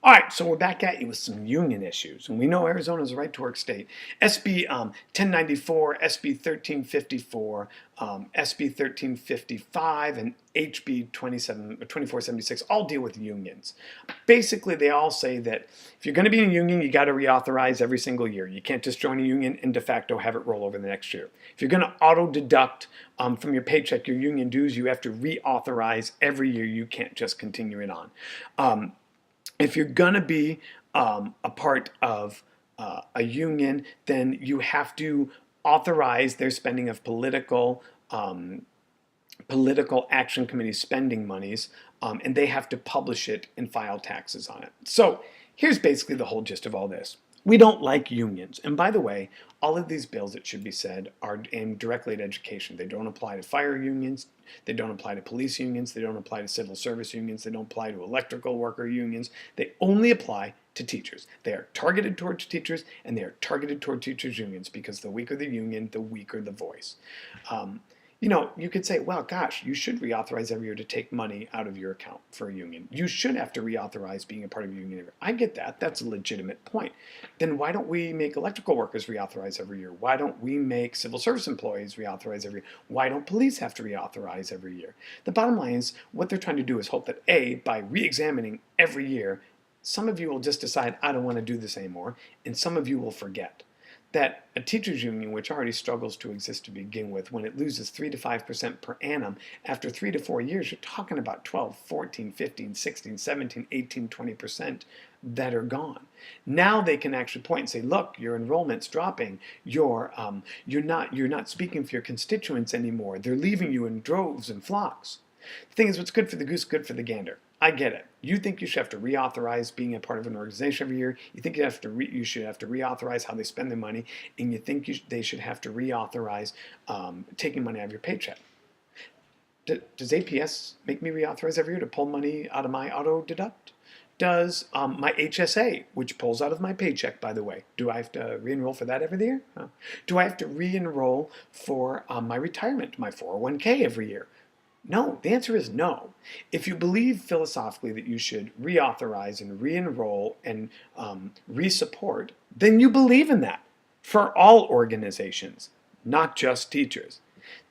All right, so we're back at you with some union issues, and we know Arizona is a right-to-work state. SB 1094, SB 1354, SB 1355, and HB 2476 all deal with unions. Basically, they all say that if you're going to be in a union, you got to reauthorize every single year. You can't just join a union and de facto have it roll over the next year. If you're going to auto-deduct from your paycheck your union dues, you have to reauthorize every year. You can't just continue it on. If you're going to be a part of a union, then you have to authorize their spending of political action committee spending monies, and they have to publish it and file taxes on it. So here's basically the whole gist of all this. We don't like unions. And by the way, all of these bills, it should be said, are aimed directly at education. They don't apply to fire unions. They don't apply to police unions. They don't apply to civil service unions. They don't apply to electrical worker unions. They only apply to teachers. They are targeted towards teachers, and they are targeted toward teachers' unions because the weaker the union, the weaker the voice. You could say, well, gosh, you should reauthorize every year to take money out of your account for a union. You should have to reauthorize being a part of a union. I get that. That's a legitimate point. Then why don't we make electrical workers reauthorize every year? Why don't we make civil service employees reauthorize every year? Why don't police have to reauthorize every year? The bottom line is what they're trying to do is hope that, A, by re-examining every year, some of you will just decide, I don't want to do this anymore, and some of you will forget that a teachers union, which already struggles to exist to begin with, when it loses 3 to 5% per annum, after 3 to 4 years, you're talking about 12, 14, 15, 16, 17, 18, 20% that are gone. Now they can actually point and say, look, your enrollment's dropping. You're not speaking for your constituents anymore. They're leaving you in droves and flocks. The thing is, what's good for the goose, good for the gander. I get it. You think you should have to reauthorize being a part of an organization every year. You think you should have to reauthorize how they spend their money, and you think they should have to reauthorize taking money out of your paycheck. Does APS make me reauthorize every year to pull money out of my auto deduct? Does my HSA, which pulls out of my paycheck, by the way, do I have to re-enroll for that every year? Do I have to re-enroll for my retirement, my 401k every year? No, the answer is no. If you believe philosophically that you should reauthorize and re-enroll and re-support, then you believe in that for all organizations, not just teachers.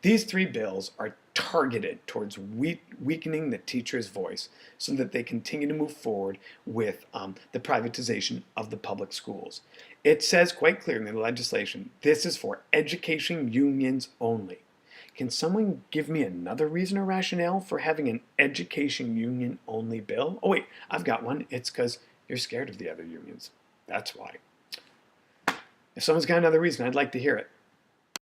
These three bills are targeted towards weakening the teacher's voice so that they continue to move forward with the privatization of the public schools. It says quite clearly in the legislation, this is for education unions only. Can someone give me another reason or rationale for having an education union only bill? Oh wait, I've got one. It's because you're scared of the other unions. That's why. If someone's got another reason, I'd like to hear it.